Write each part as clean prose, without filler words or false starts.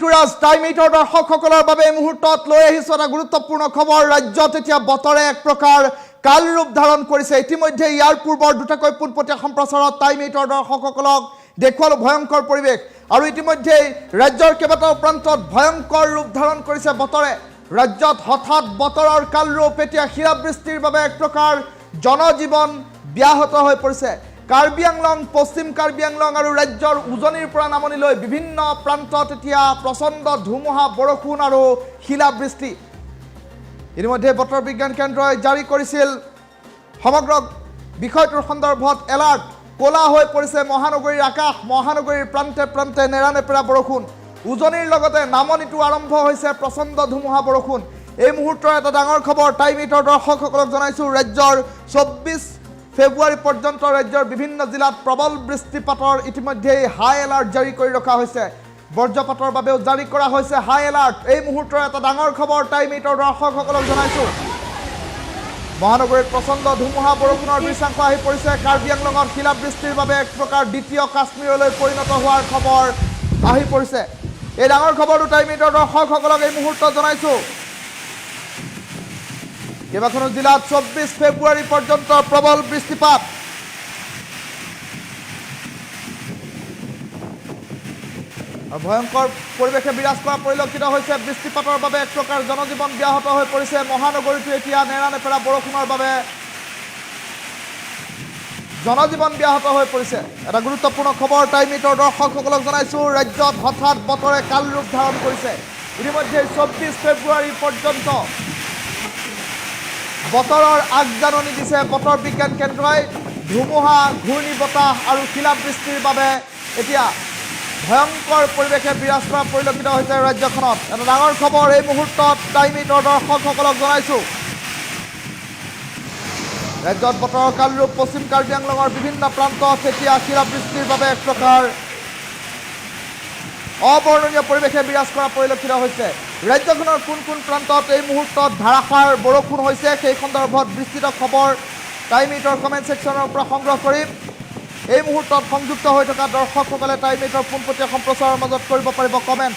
Rituraj time 8 দৰ্শকসকলৰ বাবে এই মুহূৰ্তত লৈ আহিছো এটা গুৰুত্বপূৰ্ণ খবৰ। ৰাজ্যত এতিয়া বতৰে এক প্ৰকাৰ কাল ৰূপ ধাৰণ কৰিছে। ইতিমধ্যে ইয়াৰ পূৰ্বৰ দুটাকৈ পোনপটীয়া সম্প্ৰচাৰত টাইম 8 দৰ্শকসকলক দেখুৱালো ভয়ংকৰ পৰিৱেশ, আৰু ইতিমধ্যে ৰাজ্যৰ কেইবাটাও প্ৰান্তত ভয়ংকৰ ৰূপ ধাৰণ কৰিছে বতৰে। ৰাজ্যত হঠাৎ বতৰৰ কাল ৰূপ, এতিয়া শিলাবৃষ্টিৰ বাবে এক প্ৰকাৰ জনজীৱন ব্যাহত হৈ পৰিছে। কাৰ্বি আংলং, পশ্চিম কাৰ্বি আংলং আৰু ৰাজ্যৰ উজনিৰ পৰা নামনিলৈ বিভিন্ন প্ৰান্তত এতিয়া প্ৰচণ্ড ধুমুহা, বৰষুণ আৰু শিলাবৃষ্টি। ইতিমধ্যে বতৰ বিজ্ঞান কেন্দ্ৰই জাৰি কৰিছিল সমগ্ৰ বিষয়টোৰ সন্দৰ্ভত এলাৰ্ট। ক'লা হৈ পৰিছে মহানগৰীৰ আকাশ, মহানগৰীৰ প্ৰান্তে প্ৰান্তে নেৰানেপেৰা বৰষুণ। উজনিৰ লগতে নামনিতো আৰম্ভ হৈছে প্ৰচণ্ড ধুমুহা, বৰষুণ। এই মুহূৰ্তৰ এটা ডাঙৰ খবৰ টাইম 8 দৰ্শকসকলক জনাইছোঁ। ৰাজ্যৰ 24 ফেব্ৰুৱাৰী পৰ্যন্ত ৰাজ্যৰ বিভিন্ন জিলাত প্ৰবল বৃষ্টিপাতৰ ইতিমধ্যে হাই এলাৰ্ট জাৰি কৰি ৰখা হৈছে। বজ্ৰপাতৰ বাবেও জাৰি কৰা হৈছে হাই এলাৰ্ট। এই মুহূৰ্তৰ এটা ডাঙৰ খবৰ টাইম 8 দৰ্শকসকলক জনাইছোঁ। মহানগৰীত প্ৰচণ্ড ধুমুহা, বৰষুণৰ দৃশ্যাংশ আহি পৰিছে। কাৰ্বি আংলঙত শিলাবৃষ্টিৰ বাবে এক প্ৰকাৰ দ্বিতীয় কাশ্মীৰলৈ পৰিণত হোৱাৰ খবৰ আহি পৰিছে। এই ডাঙৰ খবৰটো টাইম 8 দৰ্শকসকলক এই মুহূৰ্তত জনাইছোঁ। কেইবাখনো জিলাত 24 ফেব্ৰুৱাৰী পৰ্যন্ত প্ৰবল বৃষ্টিপাত। ভয়ংকৰ পৰিৱেশে বিৰাজ কৰা পৰিলক্ষিত হৈছে। বৃষ্টিপাতৰ বাবে এক প্ৰকাৰ জনজীৱন ব্যাহত হৈ পৰিছে। মহানগৰীটো এতিয়া নেৰানেপেৰা বৰষুণৰ বাবে জনজীৱন ব্যাহত হৈ পৰিছে। এটা গুৰুত্বপূৰ্ণ খবৰ টাইম 8 দৰ্শকসকলক জনাইছোঁ। ৰাজ্যত হঠাৎ বতৰে কাল ৰূপ ধাৰণ কৰিছে। ইতিমধ্যে 24 ফেব্ৰুৱাৰী পৰ্যন্ত বতৰৰ আগজাননী দিছে বতৰ বিজ্ঞান কেন্দ্ৰই। ধুমুহা, ঘূৰ্ণী বতাহ আৰু শিলাবৃষ্টিৰ বাবে এতিয়া ভয়ংকৰ পৰিৱেশে বিৰাজ কৰা পৰিলক্ষিত হৈছে ৰাজ্যখনত। এটা ডাঙৰ খবৰ এই মুহূৰ্তত টাইম 8 দৰ্শকসকলক জনাইছোঁ। ৰাজ্যত বতৰৰ কালৰূপ, পশ্চিম কাৰ্বি আংলঙৰ বিভিন্ন প্ৰান্তত এতিয়া শিলাবৃষ্টিৰ বাবে এক প্ৰকাৰ অবৰ্ণনীয় পৰিৱেশে বিৰাজ কৰা পৰিলক্ষিত হৈছে। ৰাজ্যখনৰ কোন কোন প্ৰান্তত এই মুহূৰ্তত ধাৰাসাৰ বৰষুণ হৈছে সেই সন্দৰ্ভত বিস্তৃত খবৰ টাইম 8 কমেণ্ট ছেকশ্যনৰ পৰা সংগ্ৰহ কৰিম। এই মুহূৰ্তত সংযুক্ত হৈ থকা দৰ্শকসকলে টাইম 8 পোনপটীয়া সম্প্ৰচাৰৰ মাজত কৰিব পাৰিব কমেণ্ট।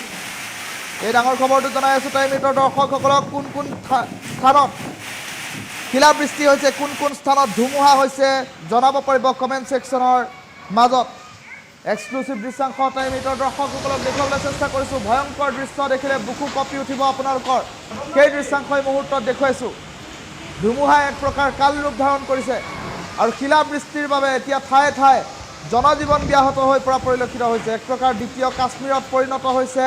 এই ডাঙৰ খবৰটো জনাই আছোঁ টাইম 8 দৰ্শকসকলক। কোন কোন স্থানত শিলাবৃষ্টি হৈছে, কোন কোন স্থানত ধুমুহা হৈছে জনাব পাৰিব কমেণ্ট ছেকশ্যনৰ মাজত। এক্সক্লুচিভ দৃশ্যাংশ টাইম 8 দৰ্শকসকলক দেখুৱাবলৈ চেষ্টা কৰিছোঁ। ভয়ংকৰ দৃশ্য দেখিলে বুকু কঁপি উঠিব আপোনালোকৰ। সেই দৃশ্যাংশ এই মুহূৰ্তত দেখুৱাইছোঁ। ধুমুহাই এক প্ৰকাৰ কাল ৰূপ ধাৰণ কৰিছে আৰু শিলাবৃষ্টিৰ বাবে এতিয়া ঠায়ে ঠায়ে জনজীৱন ব্যাহত হৈ পৰা পৰিলক্ষিত হৈছে। এক প্ৰকাৰ দ্বিতীয় কাশ্মীৰত পৰিণত হৈছে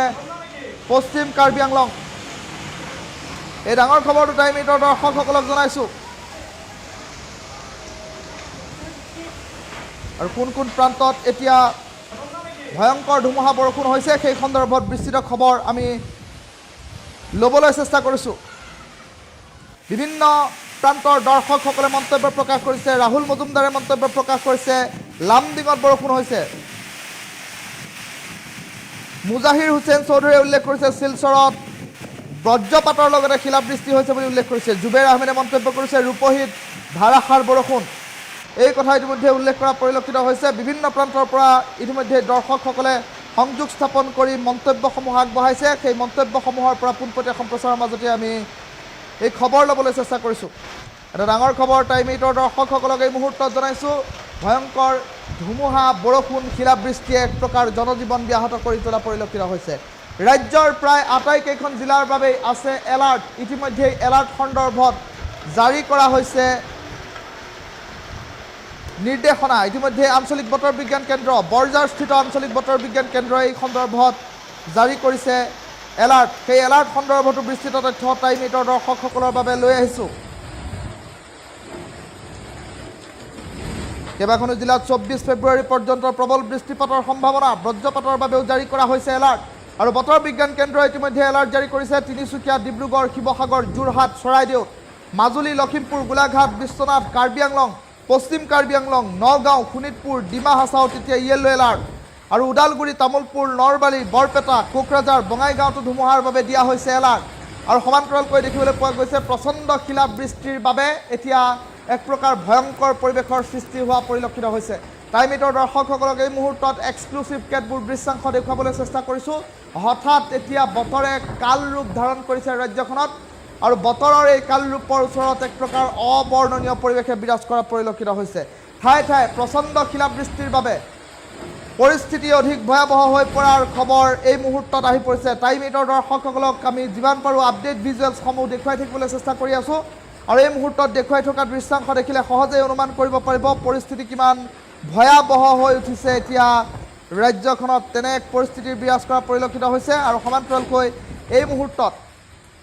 পশ্চিম কাৰ্বি আংলং। এই ডাঙৰ খবৰটো টাইম 8 দৰ্শকসকলক জনাইছোঁ। আৰু কোন কোন প্ৰান্তত এতিয়া ভয়ংকৰ ধুমুহা, বৰষুণ হৈছে সেই সন্দৰ্ভত বিস্তৃত খবৰ আমি ল'বলৈ চেষ্টা কৰিছোঁ। বিভিন্ন প্ৰান্তৰ দৰ্শকসকলে মন্তব্য প্ৰকাশ কৰিছে। ৰাহুল মজুমদাৰে মন্তব্য প্ৰকাশ কৰিছে লামডিঙত বৰষুণ হৈছে। মুজাহিৰ হুছেইন চৌধুৰীয়ে উল্লেখ কৰিছে শিলচৰত বজ্ৰপাতৰ লগতে শিলাবৃষ্টি হৈছে বুলি উল্লেখ কৰিছে। জুবেৰ আহমেদে মন্তব্য কৰিছে ৰূপহীত ধাৰাসাৰ বৰষুণ। এই কথা ইতিমধ্যে উল্লেখ কৰা পৰিলক্ষিত হৈছে। বিভিন্ন প্ৰান্তৰ পৰা ইতিমধ্যে দৰ্শকসকলে সংযোগ স্থাপন কৰি মন্তব্যসমূহ আগবঢ়াইছে। সেই মন্তব্যসমূহৰ পৰা পোনপটীয়া সম্প্ৰচাৰৰ মাজতে আমি এই খবৰ ল'বলৈ চেষ্টা কৰিছোঁ। এটা ডাঙৰ খবৰ টাইম 8 দৰ্শকসকলক এই মুহূৰ্তত জনাইছোঁ। ভয়ংকৰ ধুমুহা, বৰষুণ, শিলাবৃষ্টিয়ে এক প্ৰকাৰ জনজীৱন ব্যাহত কৰি তোলা পৰিলক্ষিত হৈছে। ৰাজ্যৰ প্ৰায় আটাইকেইখন জিলাৰ বাবেই আছে এলাৰ্ট। ইতিমধ্যে এলাৰ্ট সন্দৰ্ভত জাৰি কৰা হৈছে নিৰ্দেশনা। ইতিমধ্যে আঞ্চলিক বতৰ বিজ্ঞান কেন্দ্ৰ, বৰঝাৰস্থিত আঞ্চলিক বতৰ বিজ্ঞান কেন্দ্ৰই এই সন্দৰ্ভত জাৰি কৰিছে এলাৰ্ট। সেই এলাৰ্ট সন্দৰ্ভতো বিস্তৃত তথ্য টাইম 8 দৰ্শকসকলৰ বাবে লৈ আহিছোঁ। কেইবাখনো জিলাত 24 ফেব্ৰুৱাৰী পৰ্যন্ত প্ৰবল বৃষ্টিপাতৰ সম্ভাৱনা, বজ্ৰপাতৰ বাবেও জাৰি কৰা হৈছে এলাৰ্ট। আৰু বতৰ বিজ্ঞান কেন্দ্ৰই ইতিমধ্যে এলাৰ্ট জাৰি কৰিছে তিনিচুকীয়া, ডিব্ৰুগড়, শিৱসাগৰ, যোৰহাট, চৰাইদেউ, মাজুলী, লখিমপুৰ, গোলাঘাট, বিশ্বনাথ, কাৰ্বি আংলং, পশ্চিম কাৰ্বি আংলং, নগাঁও, শোণিতপুৰ, ডিমা হাছাওত এতিয়া য়েল্লো এলাৰ্ট। আৰু ওদালগুৰি, তামোলপুৰ, নলবাৰী, বৰপেটা, কোকৰাঝাৰ, বঙাইগাঁৱতো ধুমুহাৰ বাবে দিয়া হৈছে এলাৰ্ট। আৰু সমান্তৰালকৈ দেখিবলৈ পোৱা গৈছে প্ৰচণ্ড শিলাবৃষ্টিৰ বাবে এতিয়া এক প্ৰকাৰ ভয়ংকৰ পৰিৱেশৰ সৃষ্টি হোৱা পৰিলক্ষিত হৈছে। টাইম 8 দৰ্শকসকলক এই মুহূৰ্তত এক্সক্লুচিভ কেতবোৰ দৃশ্যাংশ দেখুৱাবলৈ চেষ্টা কৰিছোঁ। হঠাৎ এতিয়া বতৰে কাল ৰূপ ধাৰণ কৰিছে ৰাজ্যখনত আৰু বতৰৰ এই কাল ৰূপৰ ওচৰত এক প্ৰকাৰ অবৰ্ণনীয় পৰিৱেশে বিৰাজ কৰা পৰিলক্ষিত হৈছে। ঠায়ে ঠায়ে প্ৰচণ্ড শিলাবৃষ্টিৰ বাবে পৰিস্থিতি অধিক ভয়াবহ হৈ পৰাৰ খবৰ এই মুহূৰ্তত আহি পৰিছে। টাইম 8ৰ দৰ্শকসকলক আমি যিমান পাৰোঁ আপডেট ভিজুৱেলছসমূহ দেখুৱাই থাকিবলৈ চেষ্টা কৰি আছোঁ আৰু এই মুহূৰ্তত দেখুৱাই থকা দৃশ্যাংশ দেখিলে সহজেই অনুমান কৰিব পাৰিব পৰিস্থিতি কিমান ভয়াবহ হৈ উঠিছে। এতিয়া ৰাজ্যখনত তেনে এক পৰিস্থিতিৰ বিৰাজ কৰা পৰিলক্ষিত হৈছে আৰু সমান্তৰালকৈ এই মুহূৰ্তত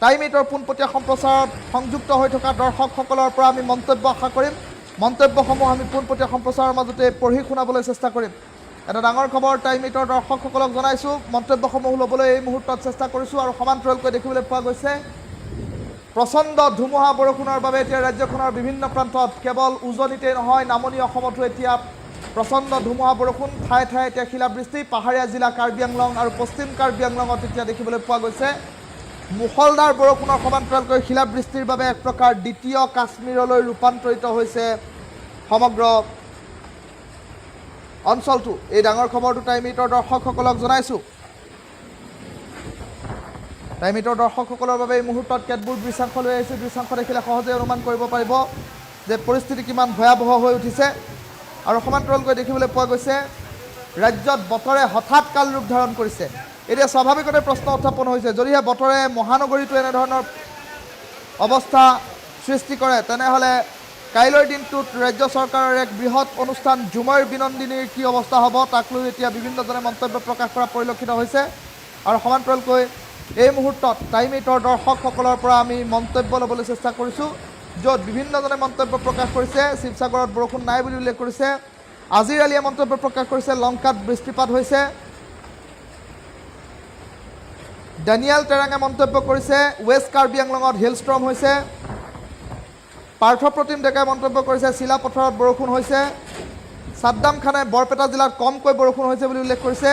টাইম 8ৰ পোনপটীয়া সম্প্ৰচাৰত সংযুক্ত হৈ থকা দৰ্শকসকলৰ পৰা আমি মন্তব্য আশা কৰিম। মন্তব্যসমূহ আমি পোনপটীয়া সম্প্ৰচাৰৰ মাজতে পঢ়ি শুনাবলৈ চেষ্টা কৰিম। এটা ডাঙৰ খবৰ টাইম 8ৰ দৰ্শকসকলক জনাইছোঁ, মন্তব্যসমূহ ল'বলৈ এই মুহূৰ্তত চেষ্টা কৰিছোঁ আৰু সমান্তৰালকৈ দেখিবলৈ পোৱা গৈছে প্ৰচণ্ড ধুমুহা বৰষুণৰ বাবে এতিয়া ৰাজ্যখনৰ বিভিন্ন প্ৰান্তত কেৱল উজনিতেই নহয় নামনি অসমতো এতিয়া প্ৰচণ্ড ধুমুহা বৰষুণ, ঠায়ে ঠায়ে এতিয়া শিলাবৃষ্টি। পাহাৰীয়া জিলা কাৰ্বি আংলং আৰু পশ্চিম কাৰ্বি আংলঙত এতিয়া দেখিবলৈ পোৱা গৈছে মুষলধাৰ বৰষুণৰ সমান্তৰালকৈ শিলাবৃষ্টিৰ বাবে এক প্ৰকাৰ দ্বিতীয় কাশ্মীৰলৈ ৰূপান্তৰিত হৈছে সমগ্ৰ অঞ্চলটো। এই ডাঙৰ খবৰটো টাইম 8ৰ দৰ্শকসকলক জনাইছোঁ। টাইম 8ৰ দৰ্শকসকলৰ বাবে এই মুহূৰ্তত কেতবোৰ দৃশ্যাংশ লৈ আহিছে। দৃশ্যাংশ দেখিলে সহজে অনুমান কৰিব পাৰিব যে পৰিস্থিতি কিমান ভয়াবহ হৈ উঠিছে আৰু সমান্তৰালকৈ দেখিবলৈ পোৱা গৈছে ৰাজ্যত বতৰে হঠাৎ কাল ৰূপ ধাৰণ কৰিছে। এতিয়া স্বাভাৱিকতে প্ৰশ্ন উত্থাপন হৈছে, যদিহে বতৰে মহানগৰীটো এনেধৰণৰ অৱস্থা সৃষ্টি কৰে তেনেহ'লে কাইলৈৰ দিনটোত ৰাজ্য চৰকাৰৰ এক বৃহৎ অনুষ্ঠান ঝুমৰ বিনন্দিনীৰ কি অৱস্থা হ'ব তাক লৈ এতিয়া বিভিন্নজনে মন্তব্য প্ৰকাশ কৰা পৰিলক্ষিত হৈছে আৰু সমান্তৰালকৈ এই মুহূৰ্তত টাইম 8ৰ দৰ্শকসকলৰ পৰা আমি মন্তব্য ল'বলৈ চেষ্টা কৰিছোঁ, য'ত বিভিন্নজনে মন্তব্য প্ৰকাশ কৰিছে। শিৱসাগৰত বৰষুণ নাই বুলি উল্লেখ কৰিছে। আজিৰ আলিয়ে মন্তব্য প্ৰকাশ কৰিছে লংকাত বৃষ্টিপাত হৈছে। ডেনিয়েল টেৰাঙে মন্তব্য কৰিছে ৱেষ্ট কাৰ্বি আংলঙত হিলষ্ট্ৰম হৈছে। পাৰ্থপ্ৰতিম ডেকাই মন্তব্য কৰিছে চিলাপথাৰত বৰষুণ হৈছে। ছাদ্দাম খানে বৰপেটা জিলাত কমকৈ বৰষুণ হৈছে বুলি উল্লেখ কৰিছে।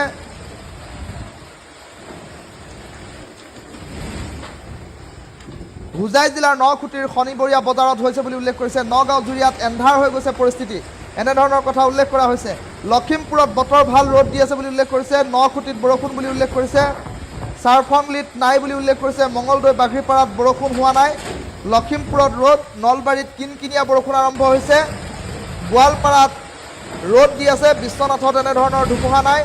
হোজাই জিলাৰ নখুটিৰ শনিবৰীয়া বজাৰত হৈছে বুলি উল্লেখ কৰিছে। নগাঁও জুৰিয়াত এন্ধাৰ হৈ গৈছে পৰিস্থিতি, এনেধৰণৰ কথা উল্লেখ কৰা হৈছে। লখিমপুৰত বতৰ ভাল ৰ'দ দি আছে বুলি উল্লেখ কৰিছে। নখুটিত বৰষুণ বুলি উল্লেখ কৰিছে। চাৰফংলিত নাই বুলি উল্লেখ কৰিছে। মঙলদৈ বাঘৰিপাৰাত বৰষুণ হোৱা নাই। লখিমপুৰত ৰ'দ, নলবাৰীত কিনকিনীয়া বৰষুণ আৰম্ভ হৈছে। গোৱালপাৰাত ৰ'দ দি আছে। বিশ্বনাথত এনেধৰণৰ ধুমুহা নাই।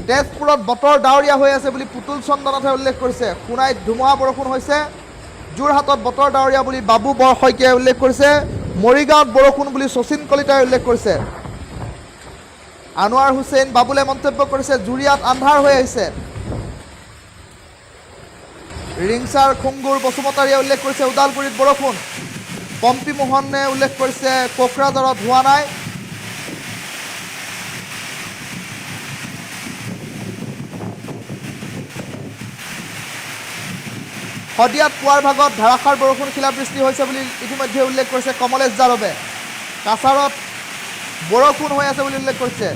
তেজপুৰত বতৰ ডাৱৰীয়া হৈ আছে বুলি পুতুল চন্দ্ৰনাথে উল্লেখ কৰিছে। সোণাইত ধুমুহা বৰষুণ হৈছে। যোৰহাটত বতৰ ডাৱৰীয়া বুলি বাবু বৰশইকীয়াই উল্লেখ কৰিছে। মৰিগাঁৱত বৰষুণ বুলি শচীন কলিতাই উল্লেখ কৰিছে। আনোৱাৰ হুছেইন বাবুলে মন্তব্য কৰিছে জুৰিয়াত আন্ধাৰ হৈ আহিছে। ৰিংছাৰ খুংগুৰ বসুমতাৰীয়ে উল্লেখ কৰিছে ওদালগুৰিত বৰষুণ। পম্পী মোহনে উল্লেখ কৰিছে কোকৰাঝাৰত হোৱা নাই। শদিয়াত পুৱাৰ ভাগত ধাৰাসাৰ বৰষুণ শিলাবৃষ্টি হৈছে বুলি ইতিমধ্যে উল্লেখ কৰিছে কমলেশ যাদৱে। কাছাৰত বৰষুণ হৈ আছে বুলি উল্লেখ কৰিছে।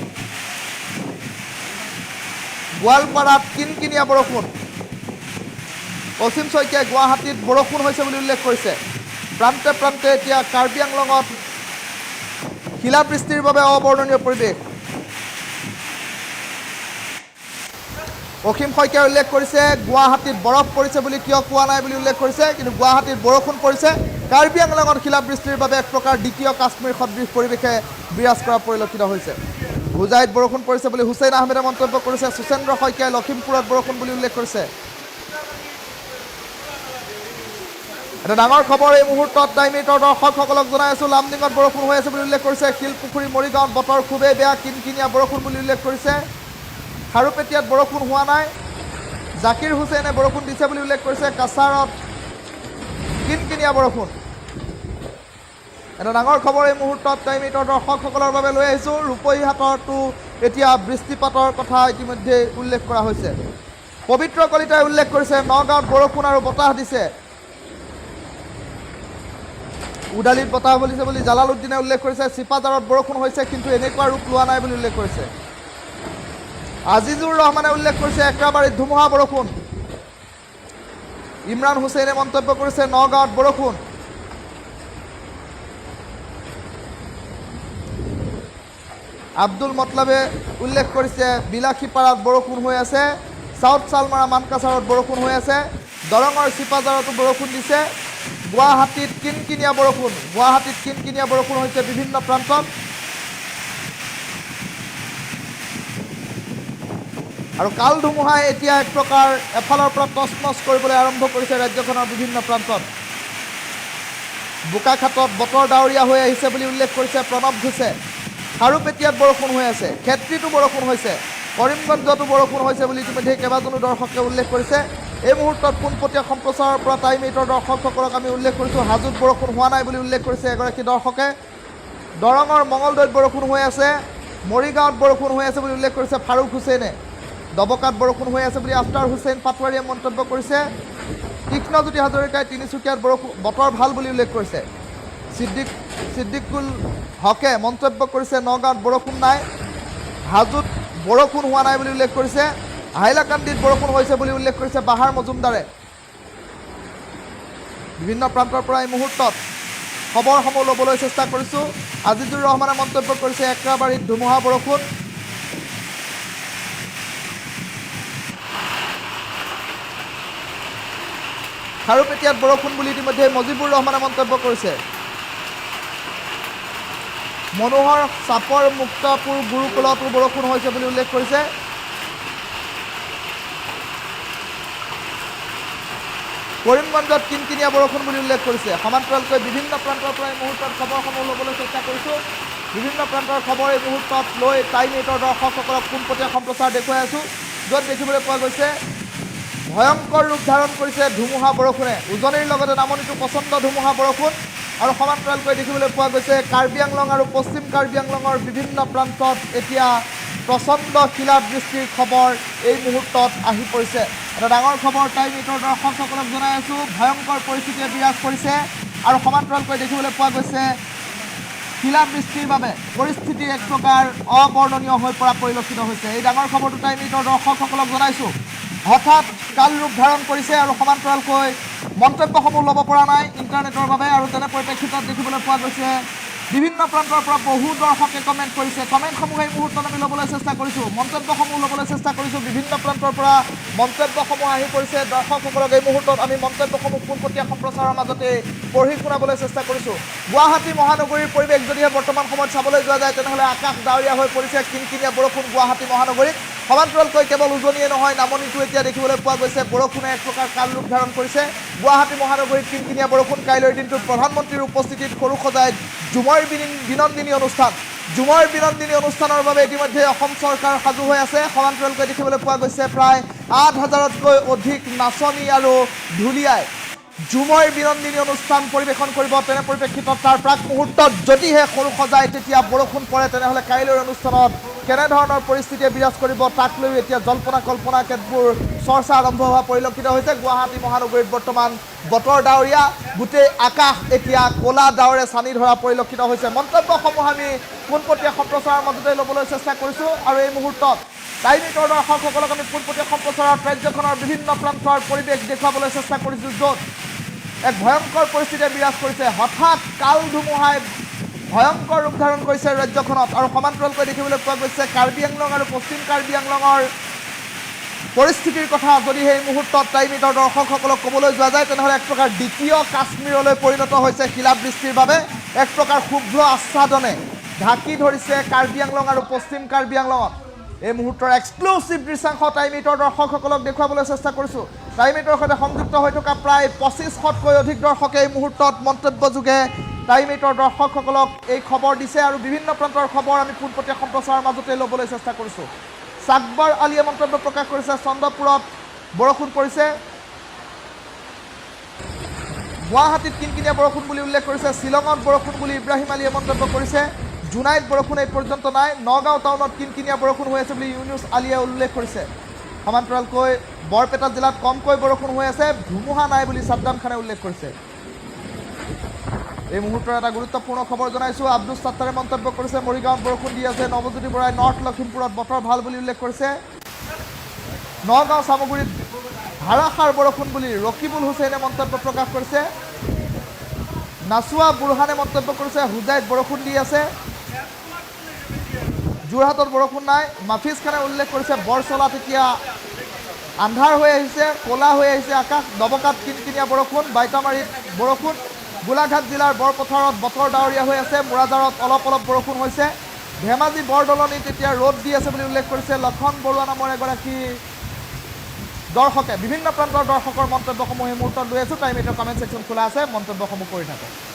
গোৱালপাৰাত কিনকিনীয়া বৰষুণ। অসীম শইকীয়াই গুৱাহাটীত বৰষুণ হৈছে বুলি উল্লেখ কৰিছে। প্ৰান্তে প্ৰান্তে এতিয়া কাৰ্বি আংলঙত শিলাবৃষ্টিৰ বাবে অবৰ্ণনীয় পৰিৱেশ। অসীম শইকীয়াই উল্লেখ কৰিছে গুৱাহাটীত বৰফ পৰিছে বুলি কিয় কোৱা নাই বুলি উল্লেখ কৰিছে, কিন্তু গুৱাহাটীত বৰষুণ পৰিছে। কাৰ্বি আংলঙত শিলাবৃষ্টিৰ বাবে এক প্ৰকাৰ দ্বিতীয় কাশ্মীৰ সদৃশ পৰিৱেশে বিৰাজ কৰা পৰিলক্ষিত হৈছে। হোজাইত বৰষুণ পৰিছে বুলি হুছেইন আহমেদে মন্তব্য কৰিছে। সুচেন্দ্ৰ শইকীয়াই লখিমপুৰত বৰষুণ বুলি উল্লেখ কৰিছে। এটা ডাঙৰ খবৰ এই মুহূৰ্তত টাইম 8ৰ দৰ্শকসকলক জনাই আছোঁ। লামডিঙত বৰষুণ হৈ আছে বুলি উল্লেখ কৰিছে। শিলপুখুৰী মৰিগাঁৱত বতৰ খুবেই বেয়া, কিনকিনীয়া বৰষুণ বুলি উল্লেখ কৰিছে। খাৰুপেটীয়াত বৰষুণ হোৱা নাই। জাকিৰ হুছেইনে বৰষুণ দিছে বুলি উল্লেখ কৰিছে। কাছাৰত কিনকিনীয়া বৰষুণ। এটা ডাঙৰ খবৰ এই মুহূৰ্তত টাইম 8ৰ দৰ্শকসকলৰ বাবে লৈ আহিছোঁ। ৰূপহীহাটতো এতিয়া বৃষ্টিপাতৰ কথা ইতিমধ্যে উল্লেখ কৰা হৈছে। পবিত্ৰ কলিতাই উল্লেখ কৰিছে নগাঁৱত বৰষুণ আৰু বতাহ দিছে। উদালিত বতাহ বলিছে বুলি জালালুদ্দিনে উল্লেখ কৰিছে। চিপাঝাৰত বৰষুণ হৈছে কিন্তু এনেকুৱা ৰূপ লোৱা নাই বুলি উল্লেখ কৰিছে। আজিজুৰ ৰহমানে উল্লেখ কৰিছে একেবাৰীত ধুমুহা বৰষুণ। ইমৰান হুছেইনে মন্তব্য কৰিছে নগাঁৱত বৰষুণ। আব্দুল মতলবে উল্লেখ কৰিছে বিলাসীপাৰাত বৰষুণ হৈ আছে। সাউথ সালমাৰা মানকাছাৰত বৰষুণ হৈ আছে দৰঙৰ চিপাজাৰতো বৰষুণ দিছে গুৱাহাটীত কিনকিনিয়া বৰষুণ হৈছে বিভিন্ন প্ৰান্তত আৰু কাল ধুমুহাই এতিয়া এক প্ৰকাৰ এফালৰ পৰা তছনছ কৰিবলৈ আৰম্ভ কৰিছে ৰাজ্যখনৰ বিভিন্ন প্ৰান্তত বোকাখাটত বতৰ ডাৱৰীয়া হৈ আহিছে বুলি উল্লেখ কৰিছে প্ৰণৱ ঘোষে খাৰুপেটীয়াত বৰষুণ হৈ আছে ক্ষেত্ৰীতো বৰষুণ হৈছে কৰিমগঞ্জতো বৰষুণ হৈছে বুলি ইতিমধ্যে কেইবাজনো দৰ্শকে উল্লেখ কৰিছে এই মুহূৰ্তত পোনপটীয়া সম্প্ৰচাৰৰ পৰা টাইম 8ৰ দৰ্শকসকলক আমি উল্লেখ কৰিছোঁ হাজোত বৰষুণ হোৱা নাই বুলি উল্লেখ কৰিছে এগৰাকী দৰ্শকে দৰঙৰ মঙলদৈত বৰষুণ হৈ আছে মৰিগাঁৱত বৰষুণ হৈ আছে বুলি উল্লেখ কৰিছে ফাৰুক হুছেইনে দবকাত বৰষুণ হৈ আছে বুলি আফতাৰ হুছেইন পাটোৱাৰীয়ে মন্তব্য কৰিছে তীক্ষ্ণজ্যোতি হাজৰিকাই তিনিচুকীয়াত বতৰ ভাল বুলি উল্লেখ কৰিছে ছিদ্দিকুল হকে মন্তব্য কৰিছে নগাঁৱত বৰষুণ নাই হাজোত বৰষুণ হোৱা নাই বুলি উল্লেখ কৰিছে হাইলাকান্দিত বৰষুণ হৈছে বুলি উল্লেখ কৰিছে বাহাৰ মজুমদাৰে বিভিন্ন প্ৰান্তৰ পৰা এই মুহূৰ্তত খবৰসমূহ ল'বলৈ চেষ্টা কৰিছোঁ আজিজুৰ ৰহমানে মন্তব্য কৰিছে একৰাবাৰীত ধুমুহা বৰষুণ খাৰুপেটীয়াত বৰষুণ বুলি ইতিমধ্যে মজিবুৰ ৰহমানে মন্তব্য কৰিছে মনোহৰ চাপৰ মুক্তাপুৰ গুৰুকুলতো বৰষুণ হৈছে বুলি উল্লেখ কৰিছে কৰিমগঞ্জত কিনকিনিয়া বৰষুণ বুলি উল্লেখ কৰিছে সমান্তৰালকৈ বিভিন্ন প্ৰান্তৰ পৰা এই মুহূৰ্তত খবৰসমূহ ল'বলৈ চেষ্টা কৰিছোঁ বিভিন্ন প্ৰান্তৰ খবৰ এই মুহূৰ্তত লৈ টাইম 8ৰ দৰ্শকসকলক পোনপটীয়া সম্প্ৰচাৰ দেখুৱাই আছোঁ য'ত দেখিবলৈ পোৱা গৈছে ভয়ংকৰ ৰূপ ধাৰণ কৰিছে ধুমুহা বৰষুণে উজনিৰ লগতে নামনিতো প্ৰচণ্ড ধুমুহা বৰষুণ আৰু সমান্তৰালকৈ দেখিবলৈ পোৱা গৈছে কাৰ্বি আংলং আৰু পশ্চিম কাৰ্বি আংলঙৰ বিভিন্ন প্ৰান্তত এতিয়া প্ৰচণ্ড শিলাবৃষ্টিৰ খবৰ এই মুহূৰ্তত আহি পৰিছে এটা ডাঙৰ খবৰ টাইম 8ৰ দৰ্শকসকলক জনাই আছোঁ ভয়ংকৰ পৰিস্থিতিয়ে বিৰাজ কৰিছে আৰু সমান্তৰালকৈ দেখিবলৈ পোৱা গৈছে শিলাবৃষ্টিৰ বাবে পৰিস্থিতি এক প্ৰকাৰ অবৰ্ণনীয় হৈ পৰা পৰিলক্ষিত হৈছে এই ডাঙৰ খবৰটো টাইম 8ৰ দৰ্শকসকলক জনাইছোঁ হঠাৎ কাল ৰূপ ধাৰণ কৰিছে আৰু সমান্তৰালকৈ মন্তব্যসমূহ ল'ব পৰা নাই ইণ্টাৰনেটৰ বাবে আৰু তেনে পৰিপ্ৰেক্ষিতত দেখিবলৈ পোৱা গৈছে বিভিন্ন প্ৰান্তৰ পৰা বহু দৰ্শকে কমেণ্ট কৰিছে কমেণ্টসমূহ এই মুহূৰ্তত আমি ল'বলৈ চেষ্টা কৰিছোঁ মন্তব্যসমূহ ল'বলৈ চেষ্টা কৰিছোঁ বিভিন্ন প্ৰান্তৰ পৰা মন্তব্যসমূহ আহি পৰিছে দৰ্শকসকলক এই মুহূৰ্তত আমি মন্তব্যসমূহ পোনপটীয়া সম্প্ৰচাৰৰ মাজতে পঢ়ি শুনাবলৈ চেষ্টা কৰিছোঁ গুৱাহাটী মহানগৰীৰ পৰিৱেশ যদিহে বৰ্তমান সময়ত চাবলৈ যোৱা যায় তেনেহ'লে আকাশ ডাৱৰীয়া হৈ পৰিছে কিনকিনীয়া বৰষুণ গুৱাহাটী মহানগৰীত সমান্তৰালকৈ কেৱল উজনিয়ে নহয় নামনিতো এতিয়া দেখিবলৈ পোৱা গৈছে বৰষুণে এক প্ৰকাৰ কাল ৰূপ ধাৰণ কৰিছে গুৱাহাটী মহানগৰীত কিনকিনীয়া বৰষুণ কাইলৈৰ দিনটোত প্ৰধানমন্ত্ৰীৰ উপস্থিতিত সৰু সজাইত ঝুমৰ বিনন্দিনী অনুষ্ঠানৰ বাবে ইতিমধ্যে অসম চৰকাৰ সাজু হৈ আছে সমান্তৰালকৈ দেখিবলৈ পোৱা গৈছে প্ৰায় ৮,০০০তকৈ অধিক নাচনী আৰু ঢুলীয়াই ঝুমৰ বিনন্দিনী অনুষ্ঠান পৰিৱেশন কৰিব তেনে পৰিপ্ৰেক্ষিতত তাৰ প্ৰাক মুহূৰ্তত যদিহে সৰু সজাই তেতিয়া বৰষুণ পৰে তেনেহ'লে কাইলৈৰ অনুষ্ঠানত কেনেধৰণৰ পৰিস্থিতিয়ে বিৰাজ কৰিব তাক লৈ এতিয়া জল্পনা কল্পনা কেতবোৰ চৰ্চা আৰম্ভ হোৱা পৰিলক্ষিত হৈছে গুৱাহাটী মহানগৰীত বৰ্তমান বতৰ ডাৱৰীয়া গোটেই আকাশ এতিয়া ক'লা ডাৱৰে চানি ধৰা পৰিলক্ষিত হৈছে মন্তব্যসমূহ আমি পোনপটীয়া সম্প্ৰচাৰৰ মাজতে ল'বলৈ চেষ্টা কৰিছোঁ আৰু এই মুহূৰ্তত টাইম 8ৰ দৰ্শকসকলক আমি পোনপটীয়া সম্প্ৰচাৰত ৰাজ্যখনৰ বিভিন্ন প্ৰান্তৰ পৰিৱেশ দেখুৱাবলৈ চেষ্টা কৰিছোঁ য'ত এক ভয়ংকৰ পৰিস্থিতিয়ে বিৰাজ কৰিছে হঠাৎ কাল ধুমুহাই ভয়ংকৰ ৰূপ ধাৰণ কৰিছে ৰাজ্যখনত আৰু সমান্তৰালকৈ দেখিবলৈ পোৱা গৈছে কাৰ্বি আংলং আৰু পশ্চিম কাৰ্বি আংলঙৰ পৰিস্থিতিৰ কথা যদিহে এই মুহূৰ্তত টাইম 8ৰ দৰ্শকসকলক ক'বলৈ যোৱা যায় তেনেহ'লে এক প্ৰকাৰ দ্বিতীয় কাশ্মীৰলৈ পৰিণত হৈছে শিলাবৃষ্টিৰ বাবে এক প্ৰকাৰ শুভ্ৰ আচ্ছাদনে ঢাকি ধৰিছে কাৰ্বি আংলং আৰু পশ্চিম কাৰ্বি আংলঙত এই মুহূৰ্তৰ এক্সক্লুচিভ দৃশ্যাংশ টাইম 8ৰ দৰ্শকসকলক দেখুৱাবলৈ চেষ্টা কৰিছোঁ টাইম 8ৰ সৈতে সংযুক্ত হৈ থকা প্ৰায় ২৫০০তকৈ অধিক দৰ্শকে এই মুহূৰ্তত মন্তব্যযোগে টাইম 8ৰ দৰ্শকসকলক এই খবৰ দিছে আৰু বিভিন্ন প্ৰান্তৰ খবৰ আমি পোনপটীয়া সম্প্ৰচাৰৰ মাজতে ল'বলৈ চেষ্টা কৰিছোঁ সাকবাৰ আলীয়ে মন্তব্য প্ৰকাশ কৰিছে চন্দ্ৰপুৰত বৰষুণ পৰিছে গুৱাহাটীত কিনকিনীয়া বৰষুণ বুলি উল্লেখ কৰিছে শ্বিলঙত বৰষুণ বুলি ইব্ৰাহিম আলীয়ে মন্তব্য কৰিছে জোনাইত বৰষুণ এই পৰ্যন্ত নাই নগাঁও টাউনত কিনকিনীয়া বৰষুণ হৈ আছে বুলি ইউনুছ আলীয়ে উল্লেখ কৰিছে সমান্তৰালকৈ বৰপেটা জিলাত কমকৈ বৰষুণ হৈ আছে ধুমুহা নাই বুলি সাদ্দাম খানে উল্লেখ কৰিছে এই মুহূৰ্তৰ এটা গুৰুত্বপূৰ্ণ খবৰ জনাইছোঁ আব্দুল সাত্তাৰে মন্তব্য কৰিছে মৰিগাঁৱত বৰষুণ দি আছে নৱজ্যোতি বৰাই নৰ্থ লখিমপুৰত বতৰ ভাল বুলি উল্লেখ কৰিছে নগাঁও চামগুৰিত ধাৰাসাৰ বৰষুণ বুলি ৰকিবুল হুছেইনে মন্তব্য প্ৰকাশ কৰিছে নাচুৱা বুৰহানে মন্তব্য কৰিছে হুজাইত বৰষুণ দি আছে যোৰহাটত বৰষুণ নাই মাফিজ খানে উল্লেখ কৰিছে বৰচলাত এতিয়া আন্ধাৰ হৈ আহিছে, ক'লা হৈ আহিছে আকাশ, দবকাত কিনকিনীয়া বৰষুণ, বাইতামাৰীত বৰষুণ, গোলাঘাট জিলাৰ বৰপথাৰত বতৰ ডাৱৰীয়া হৈ আছে, মোৰাজাৰত অলপ অলপ বৰষুণ হৈছে, ধেমাজি বৰদলনিত এতিয়া ৰ'দ দি আছে বুলি উল্লেখ কৰিছে লক্ষণ বৰুৱা নামৰ এগৰাকী দৰ্শকে। বিভিন্ন প্ৰান্তৰ দৰ্শকৰ মন্তব্যসমূহ এই মুহূৰ্তত লৈ আছোঁ। টাইম এইটৰ কমেণ্ট ছেকশ্যন খোলা আছে, মন্তব্যসমূহ কৰি থাকক।